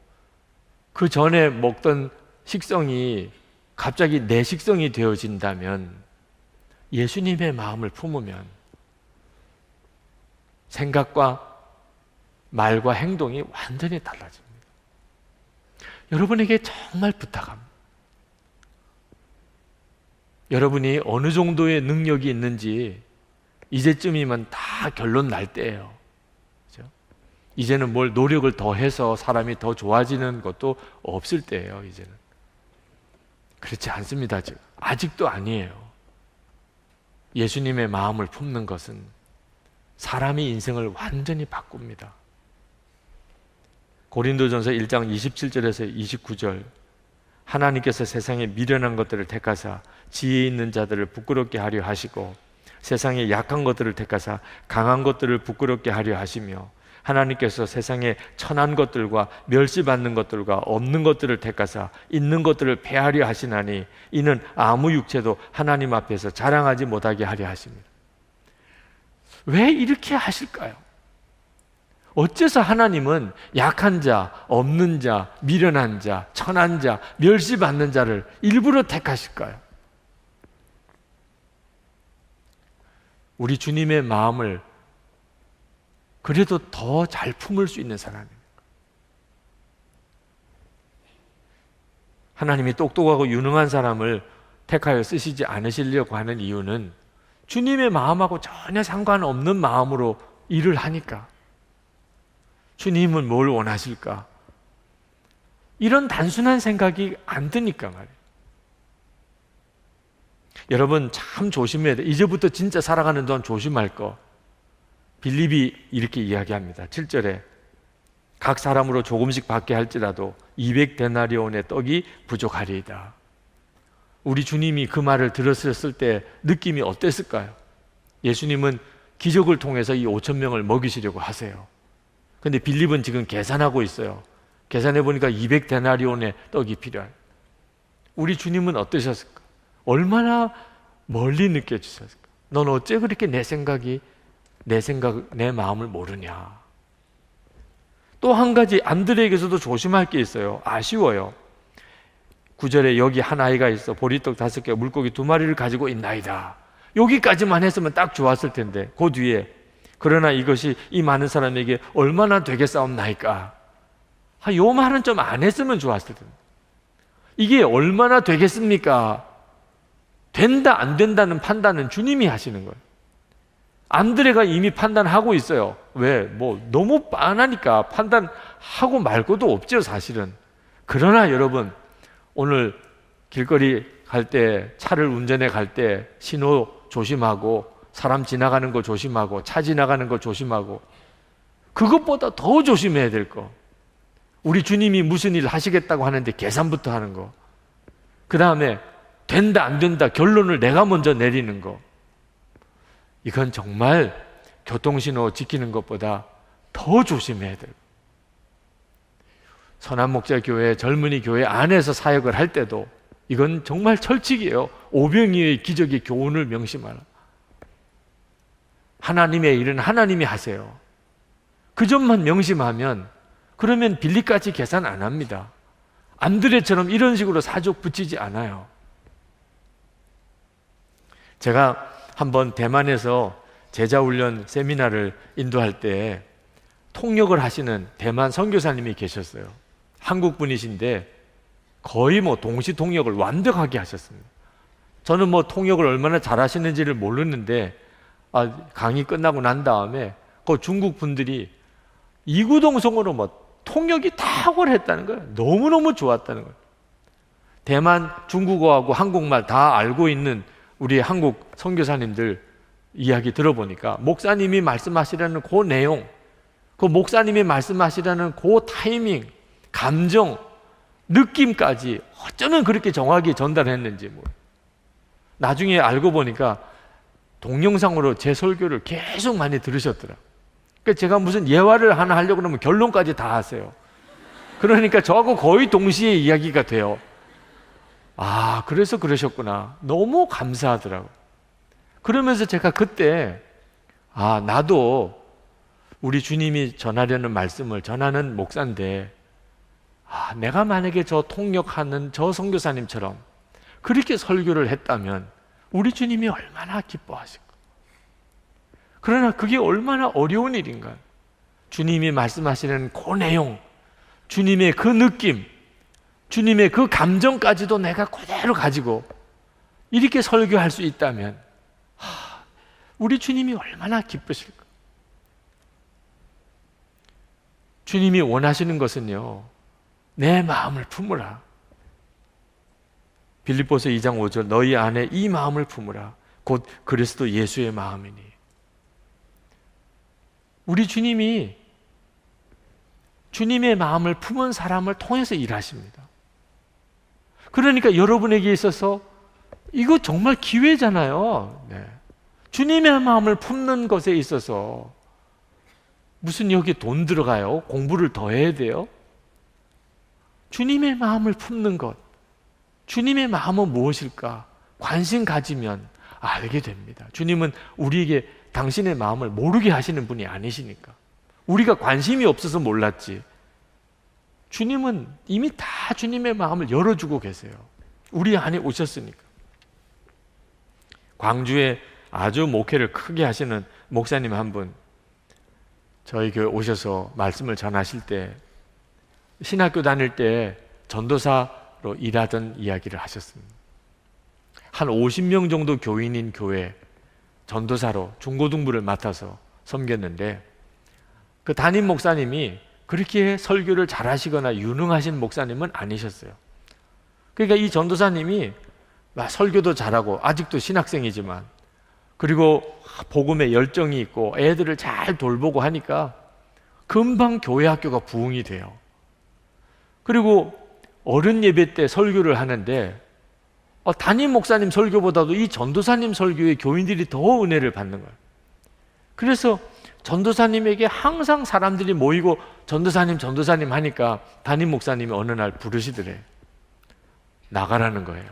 그 전에 먹던 식성이 갑자기 내 식성이 되어진다면 예수님의 마음을 품으면 생각과 말과 행동이 완전히 달라집니다. 여러분에게 정말 부탁합니다. 여러분이 어느 정도의 능력이 있는지 이제쯤이면 다 결론 날 때예요. 그렇죠? 이제는 뭘 노력을 더 해서 사람이 더 좋아지는 것도 없을 때예요. 이제는 그렇지 않습니다. 아직도 아니에요. 예수님의 마음을 품는 것은 사람의 인생을 완전히 바꿉니다. 고린도전서 1장 27절에서 29절, 하나님께서 세상에 미련한 것들을 택하사 지혜 있는 자들을 부끄럽게 하려 하시고 세상에 약한 것들을 택하사 강한 것들을 부끄럽게 하려 하시며 하나님께서 세상에 천한 것들과 멸시받는 것들과 없는 것들을 택하사 있는 것들을 폐하려 하시나니 이는 아무 육체도 하나님 앞에서 자랑하지 못하게 하려 하십니다. 왜 이렇게 하실까요? 어째서 하나님은 약한 자, 없는 자, 미련한 자, 천한 자, 멸시받는 자를 일부러 택하실까요? 우리 주님의 마음을 그래도 더 잘 품을 수 있는 사람입니다. 하나님이 똑똑하고 유능한 사람을 택하여 쓰시지 않으시려고 하는 이유는 주님의 마음하고 전혀 상관없는 마음으로 일을 하니까. 주님은 뭘 원하실까? 이런 단순한 생각이 안 드니까 말이에요. 여러분 참 조심해야 돼요. 이제부터 진짜 살아가는 동안 조심할 거. 빌립이 이렇게 이야기합니다. 7절에 각 사람으로 조금씩 받게 할지라도 200데나리온의 떡이 부족하리이다. 우리 주님이 그 말을 들었을 때 느낌이 어땠을까요? 예수님은 기적을 통해서 이 5,000명을 먹이시려고 하세요. 근데 빌립은 지금 계산하고 있어요. 계산해 보니까 200데나리온의 떡이 필요해요. 우리 주님은 어떠셨을까? 얼마나 멀리 느껴지셨을까? 넌 어째 그렇게 내 마음을 모르냐? 또 한 가지 안드레에게서도 조심할 게 있어요. 아쉬워요. 9절에 여기 한 아이가 있어 보리떡 5개 물고기 2마리를 가지고 있나이다. 여기까지만 했으면 딱 좋았을 텐데 그 뒤에 그러나 이것이 이 많은 사람에게 얼마나 되겠사옵나이까? 요 말은 좀 안 했으면 좋았을 텐데 이게 얼마나 되겠습니까? 된다 안 된다는 판단은 주님이 하시는 거예요. 안드레가 이미 판단하고 있어요. 왜? 너무 빤하니까 판단하고 말 것도 없죠, 사실은. 그러나 여러분, 오늘 길거리 갈 때, 차를 운전해 갈 때 신호 조심하고, 사람 지나가는 거 조심하고, 차 지나가는 거 조심하고, 그것보다 더 조심해야 될 거, 우리 주님이 무슨 일 하시겠다고 하는데 계산부터 하는 거, 그 다음에 된다 안 된다 결론을 내가 먼저 내리는 거, 이건 정말 교통신호 지키는 것보다 더 조심해야 돼요. 선한목자교회, 젊은이 교회 안에서 사역을 할 때도 이건 정말 철칙이에요. 오병이어의 기적의 교훈을 명심하라. 하나님의 일은 하나님이 하세요. 그 점만 명심하면, 그러면 빌리까지 계산 안 합니다. 안드레처럼 이런 식으로 사족 붙이지 않아요. 제가 한번 대만에서 제자훈련 세미나를 인도할 때 통역을 하시는 대만 선교사님이 계셨어요. 한국 분이신데 거의 동시 통역을 완벽하게 하셨습니다. 저는 통역을 얼마나 잘하시는지를 모르는데, 강의 끝나고 난 다음에 그 중국 분들이 이구동성으로 통역이 탁월했다는 거예요. 너무너무 좋았다는 거예요. 대만 중국어하고 한국말 다 알고 있는 우리 한국 선교사님들 이야기 들어보니까 목사님이 말씀하시라는 그 내용, 그 목사님이 말씀하시라는 그 타이밍, 감정, 느낌까지 어쩌면 그렇게 정확히 전달했는지 나중에 알고 보니까 동영상으로 제 설교를 계속 많이 들으셨더라. 그러니까 제가 무슨 예화를 하나 하려고 그러면 결론까지 다 하세요. 그러니까 저하고 거의 동시에 이야기가 돼요. 그래서 그러셨구나. 너무 감사하더라고요. 그러면서 제가 그때 나도 우리 주님이 전하려는 말씀을 전하는 목사인데, 내가 만약에 저 통역하는 저 선교사님처럼 그렇게 설교를 했다면 우리 주님이 얼마나 기뻐하실까. 그러나 그게 얼마나 어려운 일인가. 주님이 말씀하시는 그 내용, 주님의 그 느낌, 주님의 그 감정까지도 내가 그대로 가지고 이렇게 설교할 수 있다면 우리 주님이 얼마나 기쁘실까. 주님이 원하시는 것은요, 내 마음을 품으라. 빌립보서 2장 5절, 너희 안에 이 마음을 품으라. 곧 그리스도 예수의 마음이니. 우리 주님이 주님의 마음을 품은 사람을 통해서 일하십니다. 그러니까 여러분에게 있어서 이거 정말 기회잖아요. 주님의 마음을 품는 것에 있어서 무슨 여기 돈 들어가요? 공부를 더 해야 돼요? 주님의 마음을 품는 것, 주님의 마음은 무엇일까? 관심 가지면 알게 됩니다. 주님은 우리에게 당신의 마음을 모르게 하시는 분이 아니시니까. 우리가 관심이 없어서 몰랐지, 주님은 이미 다 주님의 마음을 열어주고 계세요. 우리 안에 오셨으니까. 광주에 아주 목회를 크게 하시는 목사님 한 분, 저희 교회 오셔서 말씀을 전하실 때 신학교 다닐 때 전도사로 일하던 이야기를 하셨습니다. 한 50명 정도 교인인 교회 전도사로 중고등부를 맡아서 섬겼는데, 그 담임 목사님이 그렇게 설교를 잘하시거나 유능하신 목사님은 아니셨어요. 그러니까 이 전도사님이 설교도 잘하고 아직도 신학생이지만, 그리고 복음에 열정이 있고 애들을 잘 돌보고 하니까 금방 교회 학교가 부흥이 돼요. 그리고 어른 예배 때 설교를 하는데 담임 목사님 설교보다도 이 전도사님 설교에 교인들이 더 은혜를 받는 거예요. 그래서 전도사님에게 항상 사람들이 모이고 전도사님 하니까 담임 목사님이 어느 날 부르시더래. 나가라는 거예요.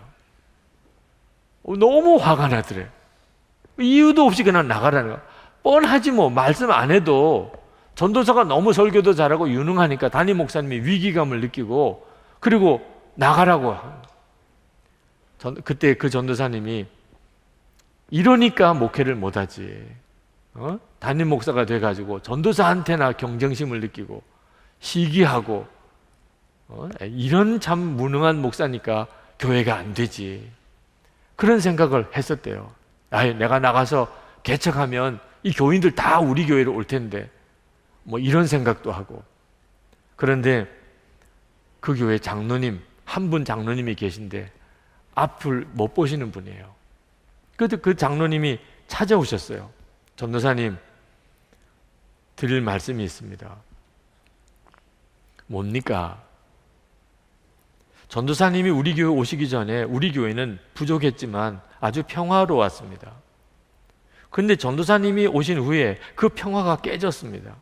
너무 화가 나더래. 이유도 없이 그냥 나가라는 거야. 뻔하지 말씀 안 해도 전도사가 너무 설교도 잘하고 유능하니까 담임 목사님이 위기감을 느끼고, 그리고 나가라고. 그때 그 전도사님이 이러니까 목회를 못하지. 담임 목사가 돼가지고 전도사한테나 경쟁심을 느끼고 시기하고 이런 참 무능한 목사니까 교회가 안 되지. 그런 생각을 했었대요. 내가 나가서 개척하면 이 교인들 다 우리 교회로 올 텐데 뭐 이런 생각도 하고. 그런데 그 교회 장로님, 한 분 장로님이 계신데 앞을 못 보시는 분이에요. 그때 그 장로님이 찾아오셨어요. 전도사님, 드릴 말씀이 있습니다. 뭡니까? 전도사님이 우리 교회 오시기 전에 우리 교회는 부족했지만 아주 평화로웠습니다. 그런데 전도사님이 오신 후에 그 평화가 깨졌습니다.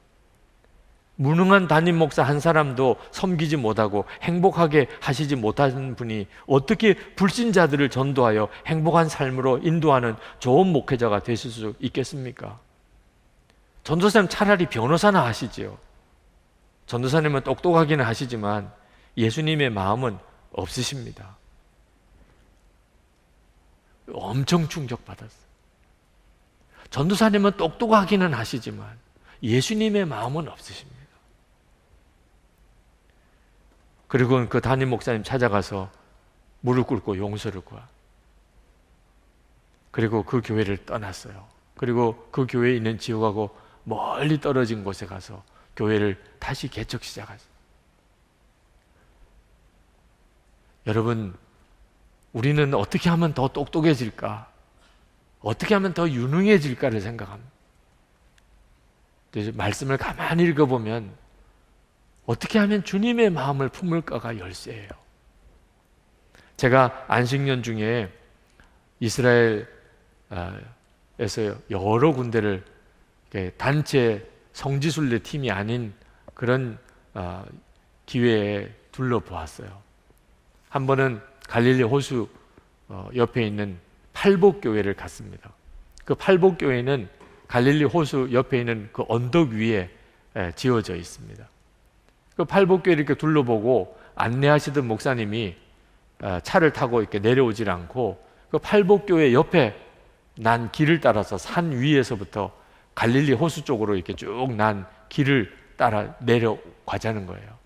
무능한 담임 목사 한 사람도 섬기지 못하고 행복하게 하시지 못하는 분이 어떻게 불신자들을 전도하여 행복한 삶으로 인도하는 좋은 목회자가 되실 수 있겠습니까? 전도사님 차라리 변호사나 하시지요. 전도사님은 똑똑하기는 하시지만 예수님의 마음은 없으십니다. 엄청 충격받았어요. 전도사님은 똑똑하기는 하시지만 예수님의 마음은 없으십니다. 그리고 그 담임 목사님 찾아가서 무릎 꿇고 용서를 구하. 그리고 그 교회를 떠났어요. 그리고 그 교회에 있는 지역하고 멀리 떨어진 곳에 가서 교회를 다시 개척 시작했어요. 여러분, 우리는 어떻게 하면 더 똑똑해질까? 어떻게 하면 더 유능해질까를 생각합니다. 말씀을 가만히 읽어보면 어떻게 하면 주님의 마음을 품을까가 열쇠예요. 제가 안식년 중에 이스라엘에서 여러 군데를 단체 성지순례 팀이 아닌 그런 기회에 둘러보았어요. 한 번은 갈릴리 호수 옆에 있는 팔복교회를 갔습니다. 그 팔복교회는 갈릴리 호수 옆에 있는 그 언덕 위에 지어져 있습니다. 그 팔복교회를 이렇게 둘러보고 안내하시던 목사님이 차를 타고 이렇게 내려오질 않고 그 팔복교회 옆에 난 길을 따라서 산 위에서부터 갈릴리 호수 쪽으로 이렇게 쭉 난 길을 따라 내려가자는 거예요.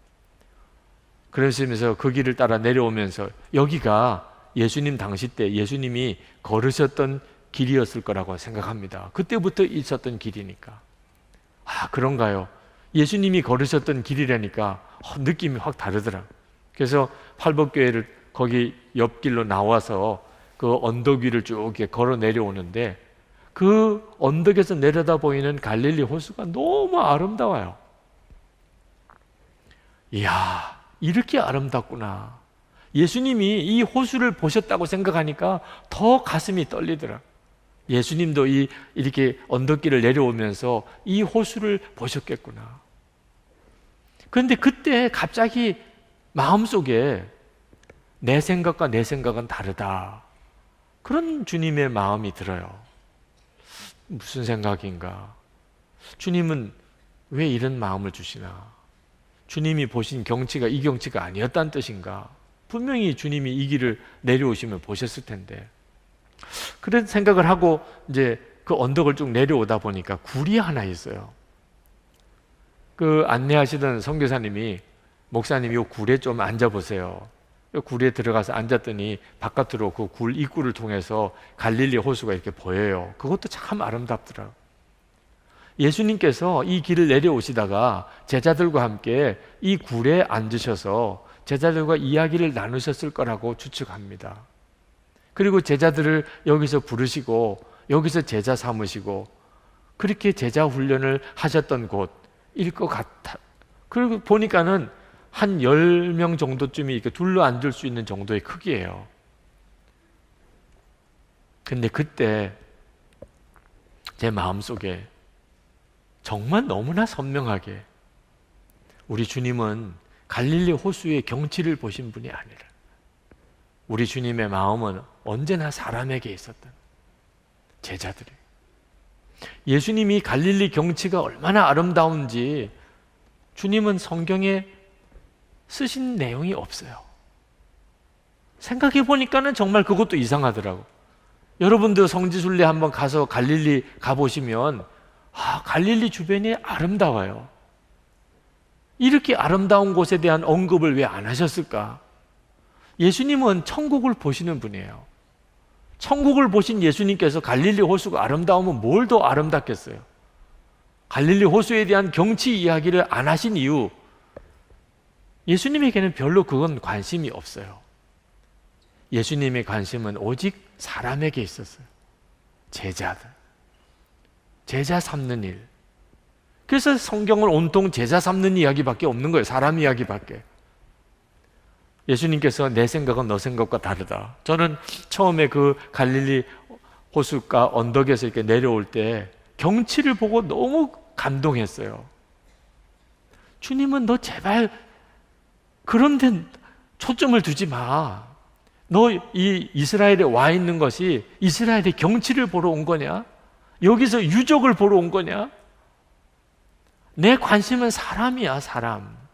그러시면서 그 길을 따라 내려오면서 여기가 예수님 당시 때 예수님이 걸으셨던 길이었을 거라고 생각합니다. 그때부터 있었던 길이니까. 그런가요? 예수님이 걸으셨던 길이라니까 느낌이 확 다르더라. 그래서 팔복교회를 거기 옆길로 나와서 그 언덕 위를 쭉 이렇게 걸어 내려오는데 그 언덕에서 내려다 보이는 갈릴리 호수가 너무 아름다워요. 이야, 이렇게 아름답구나. 예수님이 이 호수를 보셨다고 생각하니까 더 가슴이 떨리더라. 예수님도 이렇게 언덕길을 내려오면서 이 호수를 보셨겠구나. 그런데 그때 갑자기 마음속에 내 생각과 내 생각은 다르다. 그런 주님의 마음이 들어요. 무슨 생각인가? 주님은 왜 이런 마음을 주시나? 주님이 보신 경치가 이 경치가 아니었다는 뜻인가? 분명히 주님이 이 길을 내려오시면 보셨을 텐데. 그런 생각을 하고 이제 그 언덕을 쭉 내려오다 보니까 굴이 하나 있어요. 그 안내하시던 선교사님이 목사님이 이 굴에 좀 앉아보세요. 굴에 들어가서 앉았더니 바깥으로 그 굴 입구를 통해서 갈릴리 호수가 이렇게 보여요. 그것도 참 아름답더라. 예수님께서 이 길을 내려오시다가 제자들과 함께 이 굴에 앉으셔서 제자들과 이야기를 나누셨을 거라고 추측합니다. 그리고 제자들을 여기서 부르시고 여기서 제자 삼으시고 그렇게 제자 훈련을 하셨던 곳일 것 같아. 그리고 보니까는 한 10명 정도쯤이 이렇게 둘러 앉을 수 있는 정도의 크기예요. 근데 그때 제 마음속에 정말 너무나 선명하게 우리 주님은 갈릴리 호수의 경치를 보신 분이 아니라 우리 주님의 마음은 언제나 사람에게 있었던 제자들이. 예수님이 갈릴리 경치가 얼마나 아름다운지 주님은 성경에 쓰신 내용이 없어요. 생각해 보니까는 정말 그것도 이상하더라고. 여러분도 성지순례 한번 가서 갈릴리 가보시면 갈릴리 주변이 아름다워요. 이렇게 아름다운 곳에 대한 언급을 왜 안 하셨을까? 예수님은 천국을 보시는 분이에요. 천국을 보신 예수님께서 갈릴리 호수가 아름다우면 뭘 더 아름답겠어요? 갈릴리 호수에 대한 경치 이야기를 안 하신 이유, 예수님에게는 별로 그건 관심이 없어요. 예수님의 관심은 오직 사람에게 있었어요. 제자들, 제자 삼는 일. 그래서 성경은 온통 제자 삼는 이야기밖에 없는 거예요. 사람 이야기밖에. 예수님께서 내 생각은 너 생각과 다르다. 저는 처음에 그 갈릴리 호숫가 언덕에서 이렇게 내려올 때 경치를 보고 너무 감동했어요. 주님은 너 제발 그런 데 초점을 두지 마. 너 이 이스라엘에 와 있는 것이 이스라엘의 경치를 보러 온 거냐? 여기서 유적을 보러 온 거냐? 내 관심은 사람이야, 사람.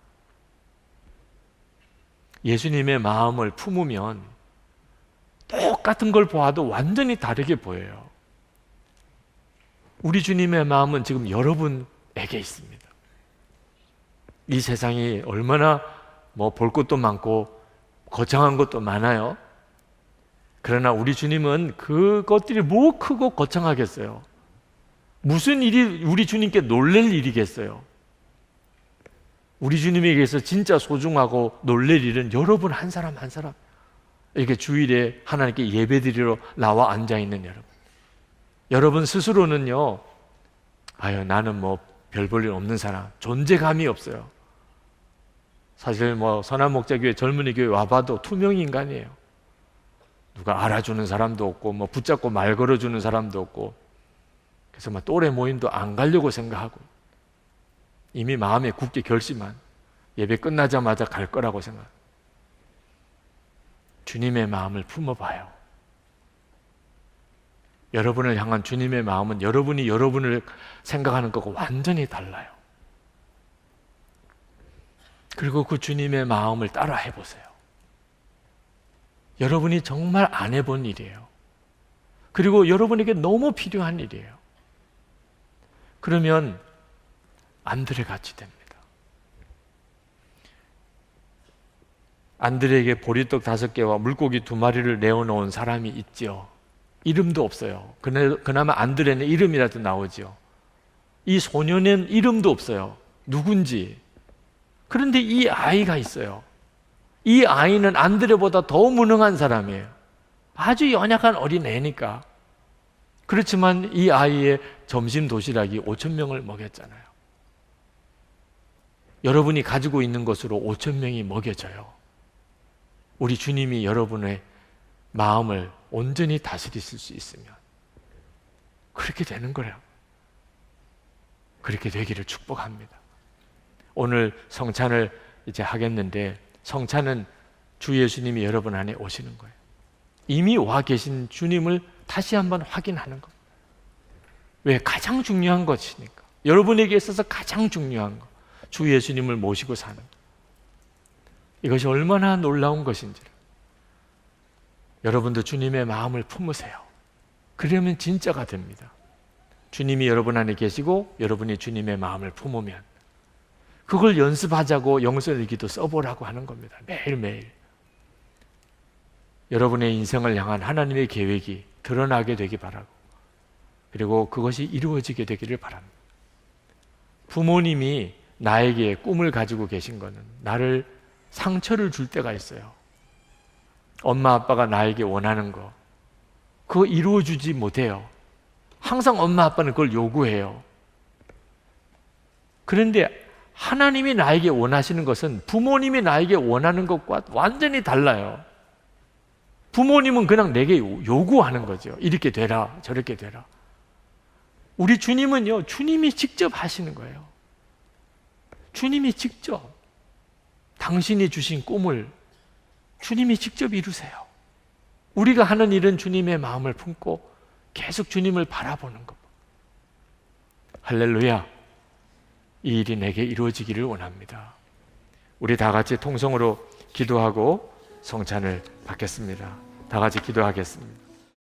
예수님의 마음을 품으면 똑같은 걸 보아도 완전히 다르게 보여요. 우리 주님의 마음은 지금 여러분에게 있습니다. 이 세상이 얼마나 볼 것도 많고 거창한 것도 많아요. 그러나 우리 주님은 그것들이 뭐 크고 거창하겠어요? 무슨 일이 우리 주님께 놀랄 일이겠어요? 우리 주님에게서 진짜 소중하고 놀랄 일은 여러분 한 사람 한 사람, 이렇게 주일에 하나님께 예배드리러 나와 앉아있는 여러분. 여러분 스스로는요, 아유 나는 별 볼 일 없는 사람, 존재감이 없어요. 사실 선한 목자교회, 젊은이 교회 와봐도 투명 인간이에요. 누가 알아주는 사람도 없고 붙잡고 말 걸어주는 사람도 없고, 그래서 또래 모임도 안 가려고 생각하고, 이미 마음에 굳게 결심한, 예배 끝나자마자 갈 거라고 생각. 주님의 마음을 품어봐요. 여러분을 향한 주님의 마음은 여러분이 여러분을 생각하는 것과 완전히 달라요. 그리고 그 주님의 마음을 따라 해보세요. 여러분이 정말 안 해본 일이에요. 그리고 여러분에게 너무 필요한 일이에요. 그러면 안드레 같이 됩니다. 안드레에게 보리떡 5개와 물고기 2마리를 내어놓은 사람이 있죠. 이름도 없어요. 그나마 안드레는 이름이라도 나오죠. 이 소년은 이름도 없어요. 누군지. 그런데 이 아이가 있어요. 이 아이는 안드레보다 더 무능한 사람이에요. 아주 연약한 어린애니까. 그렇지만 이 아이의 점심 도시락이 5,000명을 먹였잖아요. 여러분이 가지고 있는 것으로 5,000명이 먹여져요. 우리 주님이 여러분의 마음을 온전히 다스리실 수 있으면 그렇게 되는 거예요. 그렇게 되기를 축복합니다. 오늘 성찬을 이제 하겠는데, 성찬은 주 예수님이 여러분 안에 오시는 거예요. 이미 와 계신 주님을 다시 한번 확인하는 겁니다. 왜? 가장 중요한 것이니까. 여러분에게 있어서 가장 중요한 것, 주 예수님을 모시고 사는 것. 이것이 얼마나 놀라운 것인지. 여러분도 주님의 마음을 품으세요. 그러면 진짜가 됩니다. 주님이 여러분 안에 계시고 여러분이 주님의 마음을 품으면 그걸 연습하자고 영성일기도 써보라고 하는 겁니다. 매일매일. 여러분의 인생을 향한 하나님의 계획이 드러나게 되기 바라고, 그리고 그것이 이루어지게 되기를 바랍니다. 부모님이 나에게 꿈을 가지고 계신 거는 나를 상처를 줄 때가 있어요. 엄마 아빠가 나에게 원하는 거, 그거 이루어주지 못해요. 항상 엄마 아빠는 그걸 요구해요. 그런데 하나님이 나에게 원하시는 것은 부모님이 나에게 원하는 것과 완전히 달라요. 부모님은 그냥 내게 요구하는 거죠. 이렇게 되라, 저렇게 되라. 우리 주님은요, 주님이 직접 하시는 거예요. 주님이 직접 당신이 주신 꿈을 주님이 직접 이루세요. 우리가 하는 일은 주님의 마음을 품고 계속 주님을 바라보는 것. 할렐루야. 이 일이 내게 이루어지기를 원합니다. 우리 다 같이 통성으로 기도하고 성찬을 받겠습니다. 다 같이 기도하겠습니다.